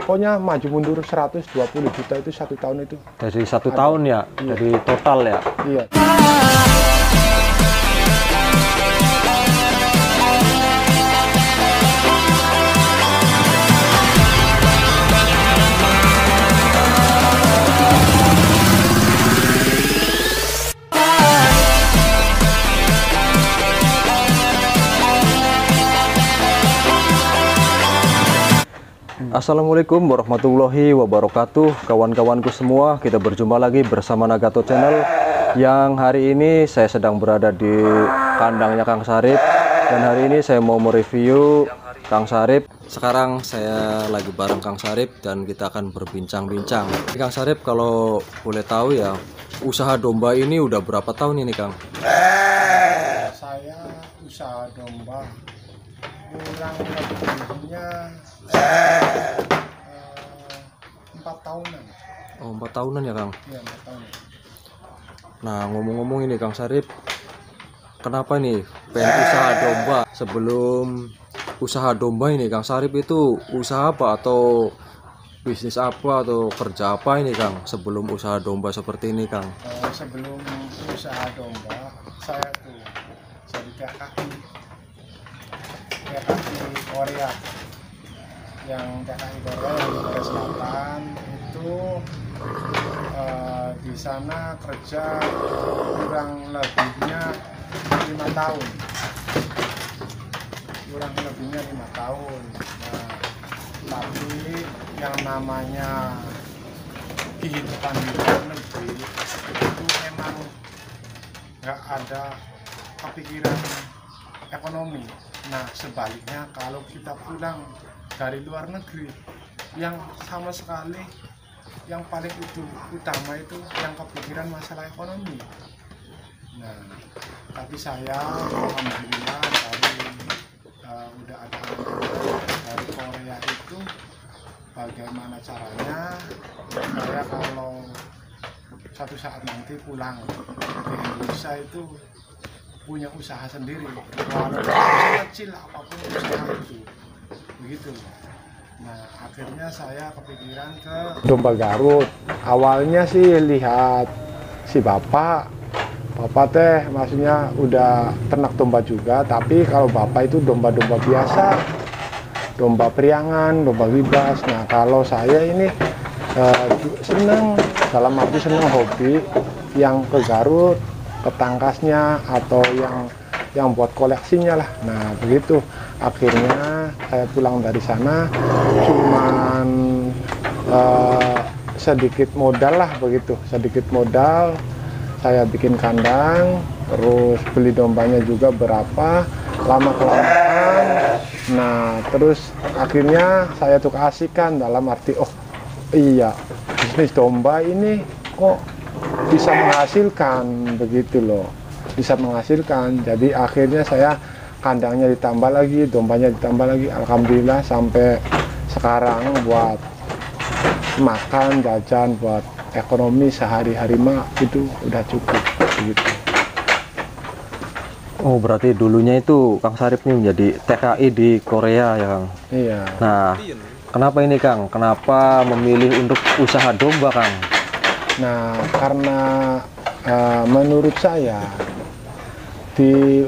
pokoknya maju mundur 120 juta itu 1 tahun itu. Dari 1 tahun ya, iya. Dari total ya. Iya. Assalamualaikum warahmatullahi wabarakatuh, kawan-kawanku semua. Kita berjumpa lagi bersama Nagato Channel. Yang hari ini saya sedang berada di kandangnya Kang Sarip, dan hari ini saya mau mereview Kang Sarip. Sekarang saya lagi bareng Kang Sarip dan kita akan berbincang-bincang. Kang Sarip, kalau boleh tahu ya, usaha domba ini udah berapa tahun ini, Kang? Saya usaha domba kurang lebihnya 4 tahunan. Oh, 4 tahunan ya, Kang? Iya, 4 tahun. Nah, ngomong-ngomong ini Kang Sarip, kenapa nih pengen usaha domba? Sebelum usaha domba ini Kang Sarip itu usaha apa, atau bisnis apa, atau kerja apa ini Kang sebelum usaha domba seperti ini, Kang? Sebelum usaha domba saya tuh jadi TKI Korea, yang TKI Korea yang di Korea Selatan itu. Di sana kerja kurang lebihnya 5 tahun. Nah, tapi yang namanya kehidupan di luar negeri itu memang nggak ada kepikiran ekonomi. Nah, sebaliknya kalau kita pulang dari luar negeri, yang sama sekali yang paling utama itu yang kepikiran masalah ekonomi. Nah, tapi saya alhamdulillah udah ada dari Korea itu, bagaimana caranya saya kalau suatu saat nanti pulang ke Indonesia itu punya usaha sendiri, walaupun kecil apapun usaha itu, begitu. Nah, akhirnya saya kepikiran ke domba Garut. Awalnya sih lihat si bapak teh maksudnya udah ternak domba juga, tapi kalau bapak itu domba-domba biasa, domba priangan, domba bebas. Nah, kalau saya ini senang, dalam arti senang hobi yang ke Garut, ke tangkasnya, atau yang buat koleksinya lah. Nah, begitu. Akhirnya saya pulang dari sana cuman sedikit modal lah, begitu. Sedikit modal saya bikin kandang, terus beli dombanya juga berapa, lama kelamaan. Nah, terus akhirnya saya tuh keasikan, dalam arti oh iya, bisnis domba ini kok bisa menghasilkan, begitu loh, bisa menghasilkan. Jadi akhirnya saya kandangnya ditambah lagi, dombanya ditambah lagi, alhamdulillah sampai sekarang buat makan, jajan, buat ekonomi sehari-hari mah itu udah cukup gitu. Oh, berarti dulunya itu Kang Sarip ini menjadi TKI di Korea ya, Kang? Iya. Nah, kenapa ini Kang? Kenapa memilih untuk usaha domba, Kang? Nah, karena menurut saya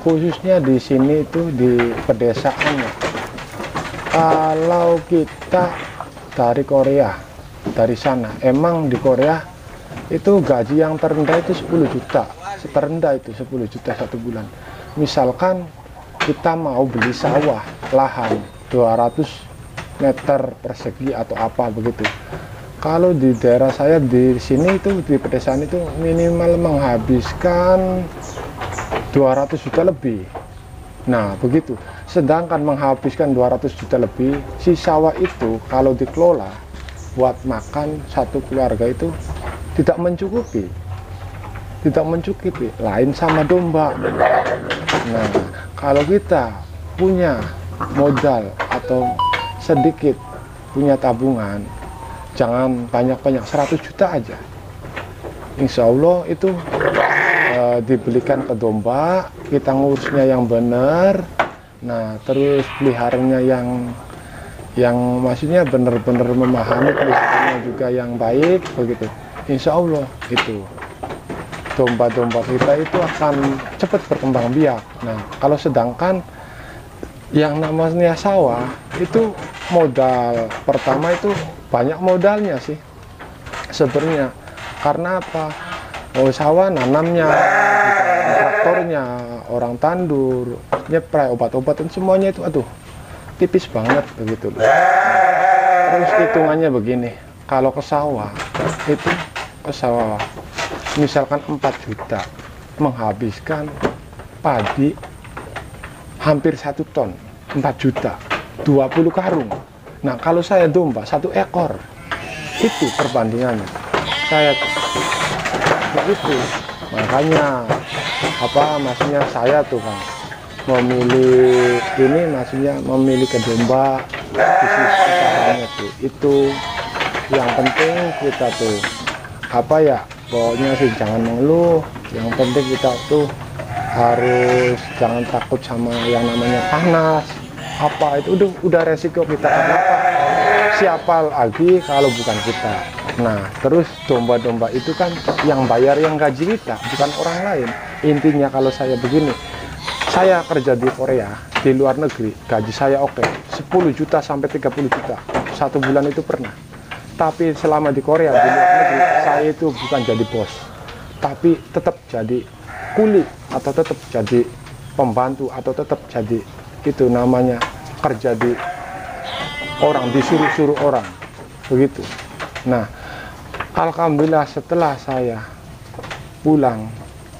khususnya di sini itu di pedesaan ya, kalau kita dari Korea, dari sana, emang di Korea itu gaji yang terendah itu 10 juta, terendah itu 10 juta 1 bulan. Misalkan kita mau beli sawah, lahan 200 meter persegi atau apa begitu, kalau di daerah saya di sini itu di pedesaan itu minimal menghabiskan 200 juta lebih. Nah, begitu. Sedangkan menghabiskan 200 juta lebih, si sawah itu kalau dikelola buat makan satu keluarga itu tidak mencukupi. Tidak mencukupi. Lain sama domba. Nah, kalau kita punya modal atau sedikit punya tabungan, jangan banyak-banyak, 100 juta aja. Insya Allah itu dibelikan ke domba, kita ngurusnya yang benar. Nah, terus peliharanya yang maksudnya benar-benar memahami peliharaannya juga yang baik begitu, insya Allah itu domba-domba kita itu akan cepat berkembang biak. Nah, kalau sedangkan yang namanya sawah itu modal pertama itu banyak modalnya sih sebenarnya. Karena apa? Oh, sawah nanamnya, traktornya, orang tandur, nyepray, obat-obatan semuanya itu aduh tipis banget begitu loh. Terus hitungannya begini, kalau ke sawah itu misalkan 4 juta menghabiskan padi hampir 1 ton, 4 juta 20 karung. Nah, kalau saya domba 1 ekor itu perbandingannya saya begitu. Makanya apa maksudnya saya tuh kan memilih ini, maksudnya memilih ke domba bisnis usahanya tuh itu yang penting kita tuh apa ya, pokoknya sih jangan mengeluh. Yang penting kita tuh harus jangan takut sama yang namanya panas apa itu, udah resiko kita. Kenapa? Siapa lagi kalau bukan kita. Nah, terus domba-domba itu kan yang bayar yang gaji kita, bukan orang lain. Intinya kalau saya begini, saya kerja di Korea, di luar negeri, gaji saya oke, 10 juta sampai 30 juta. 1 bulan itu pernah. Tapi selama di Korea, di luar negeri, saya itu bukan jadi bos. Tapi tetap jadi kuli, atau tetap jadi pembantu, atau tetap jadi itu namanya kerja di orang, disuruh-suruh orang. Begitu. Nah, alhamdulillah setelah saya pulang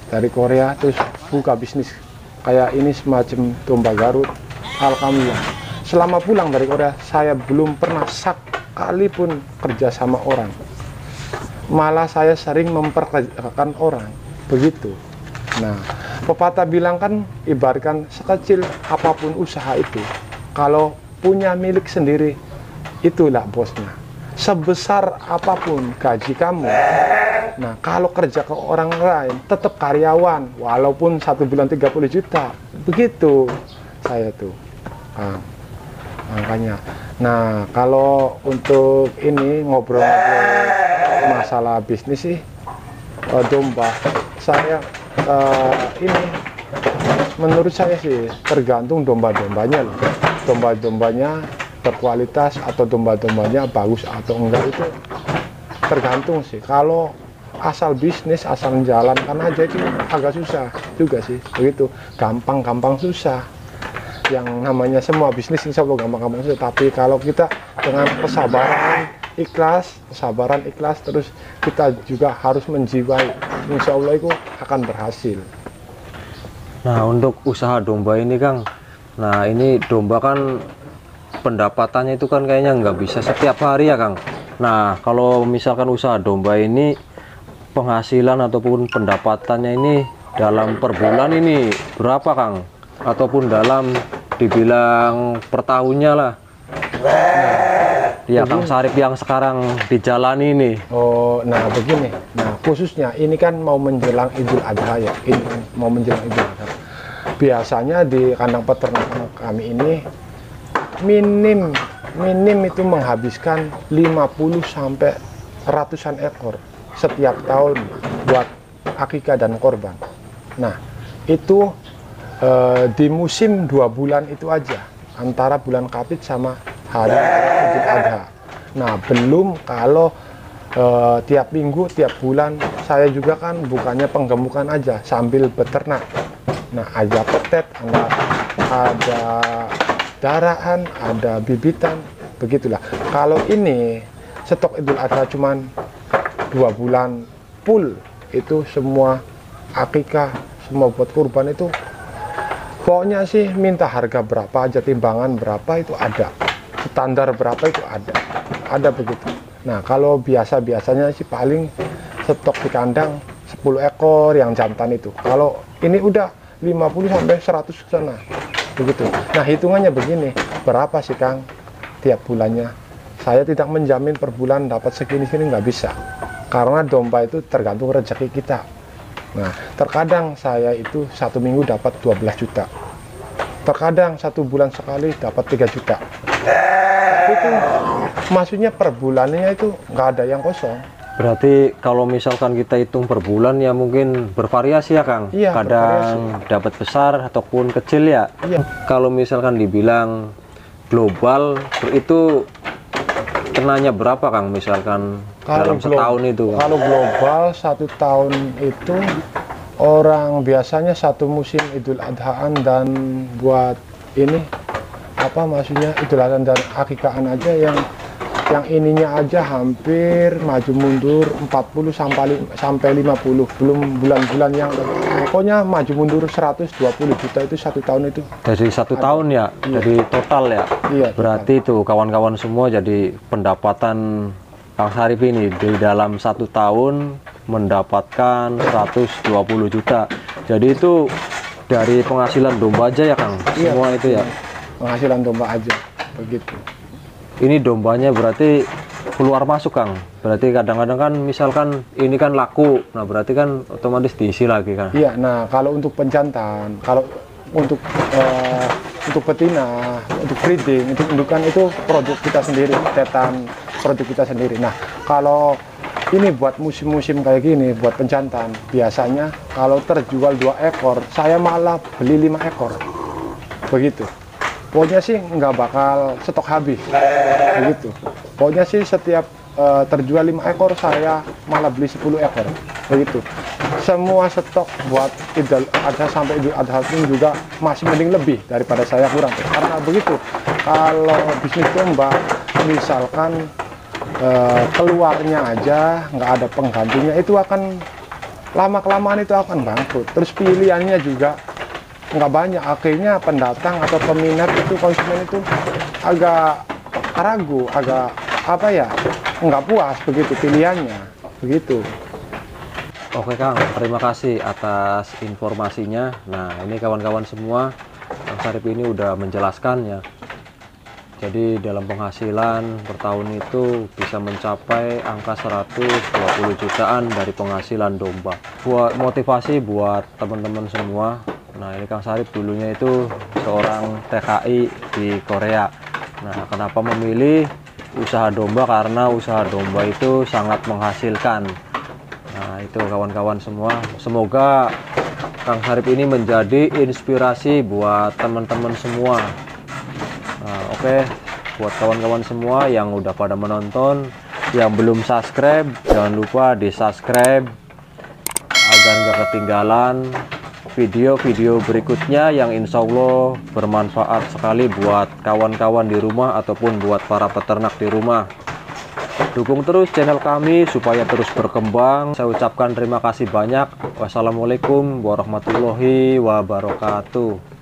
dari Korea, terus buka bisnis kayak ini semacam domba Garut. Alhamdulillah selama pulang dari Korea saya belum pernah sekalipun kerja sama orang, malah saya sering memperkerjakan orang begitu. Nah, pepatah bilang kan, ibaratkan sekecil apapun usaha itu, kalau punya milik sendiri itulah bosnya. Sebesar apapun gaji kamu, nah kalau kerja ke orang lain tetap karyawan, walaupun 1 bulan 30 juta begitu saya tuh. Nah, makanya nah kalau untuk ini ngobrol-ngobrol masalah bisnis sih domba, saya ini menurut saya sih tergantung domba-dombanya loh. Domba-dombanya berkualitas atau domba-dombanya bagus atau enggak itu tergantung sih. Kalau asal bisnis, asal menjalankan aja itu agak susah juga sih begitu, gampang-gampang susah. Yang namanya semua bisnis insya Allah gampang-gampang susah, tapi kalau kita dengan kesabaran ikhlas terus kita juga harus menjiwai, insya Allah itu akan berhasil. Nah, untuk usaha domba ini Kang, nah ini domba kan pendapatannya itu kan kayaknya nggak bisa setiap hari ya Kang. Nah, kalau misalkan usaha domba ini penghasilan ataupun pendapatannya ini dalam per bulan ini berapa Kang? Ataupun dalam dibilang per tahunnya lah. Ya Kang Sarip yang sekarang dijalani ini. Oh, nah begini. Nah, khususnya ini kan mau menjelang Idul Adha ya. Ini mau menjelang Idul Adha. Biasanya di kandang peternakan kami ini minim itu menghabiskan 50 sampai ratusan ekor setiap tahun buat akikah dan korban. Nah, itu di musim 2 bulan itu aja, antara bulan Kapit sama hari Idul Adha. Nah, belum kalau tiap minggu, tiap bulan saya juga kan bukannya penggemukan aja sambil beternak. Nah, ada petet, ada daraan, ada bibitan, begitulah. Kalau ini stok Idul Adha cuman 2 bulan full, itu semua akikah, semua buat kurban itu pokoknya sih minta harga berapa aja, timbangan berapa itu ada, standar berapa itu ada begitu. Nah, kalau biasanya sih paling stok di kandang 10 ekor yang jantan itu. Kalau ini udah 50 sampai 100 ke sana begitu. Nah, hitungannya begini, berapa sih Kang tiap bulannya? Saya tidak menjamin per bulan dapat segini-segini, nggak bisa, karena domba itu tergantung rezeki kita. Nah, terkadang saya itu 1 minggu dapat 12 juta, terkadang 1 bulan sekali dapat 3 juta. aku tuh maksudnya per bulannya itu nggak ada yang kosong. Berarti kalau misalkan kita hitung per bulan ya mungkin bervariasi ya Kang. Iya, kadang dapat besar ataupun kecil ya. Iya. Kalau misalkan dibilang global itu kenanya berapa Kang misalkan dalam setahun itu? Kalau global 1 tahun itu orang biasanya 1 musim Idul Adhaan dan buat ini apa maksudnya Idul Adhaan dan Akikahan aja yang ininya aja hampir maju mundur 40 sampai 50, belum bulan-bulan yang pokoknya maju mundur 120 juta itu 1 tahun itu. Dari 1 tahun ya, iya. Dari total ya. Iya, berarti itu kawan-kawan semua jadi pendapatan Kang Sarip ini di dalam 1 tahun mendapatkan 120 juta. Jadi itu dari penghasilan domba aja ya Kang? Iya, semua itu ya? Penghasilan domba aja, begitu. Ini dombanya berarti keluar masuk Kang? Berarti kadang-kadang kan misalkan ini kan laku, nah berarti kan otomatis diisi lagi kan? Iya, nah kalau untuk penjantan, kalau untuk betina, untuk breeding, untuk indukan itu produk kita sendiri, tetan produk kita sendiri. Nah kalau ini buat musim-musim kayak gini, buat penjantan, biasanya kalau terjual 2 ekor, saya malah beli 5 ekor, begitu. Pokoknya sih nggak bakal stok habis, begitu. Pokoknya sih setiap terjual 5 ekor, saya malah beli 10 ekor, begitu. Semua stok buat Idul Adha sampai Idul Adha pun juga masih mending lebih daripada saya kurang. Karena begitu, kalau bisnis domba, misalkan keluarnya aja nggak ada penggantinya, itu akan lama-kelamaan itu akan bangkrut. Terus pilihannya juga nggak banyak, akhirnya pendatang atau peminat itu, konsumen itu agak ragu, agak apa ya, nggak puas begitu pilihannya, begitu. Oke Kang, terima kasih atas informasinya. Nah ini kawan-kawan semua, Kang Sarip ini udah menjelaskannya. Jadi dalam penghasilan per tahun itu bisa mencapai angka 120 jutaan dari penghasilan domba. Buat motivasi buat teman-teman semua. Nah ini Kang Sarip dulunya itu seorang TKI di Korea. Nah kenapa memilih usaha domba? Karena usaha domba itu sangat menghasilkan. Nah itu kawan-kawan semua, semoga Kang Sarip ini menjadi inspirasi buat teman-teman semua. Nah, oke, buat kawan-kawan semua yang udah pada menonton, yang belum subscribe jangan lupa di subscribe agar nggak ketinggalan video-video berikutnya yang insya Allah bermanfaat sekali buat kawan-kawan di rumah ataupun buat para peternak di rumah. Dukung terus channel kami supaya terus berkembang. Saya ucapkan terima kasih banyak. Wassalamualaikum warahmatullahi wabarakatuh.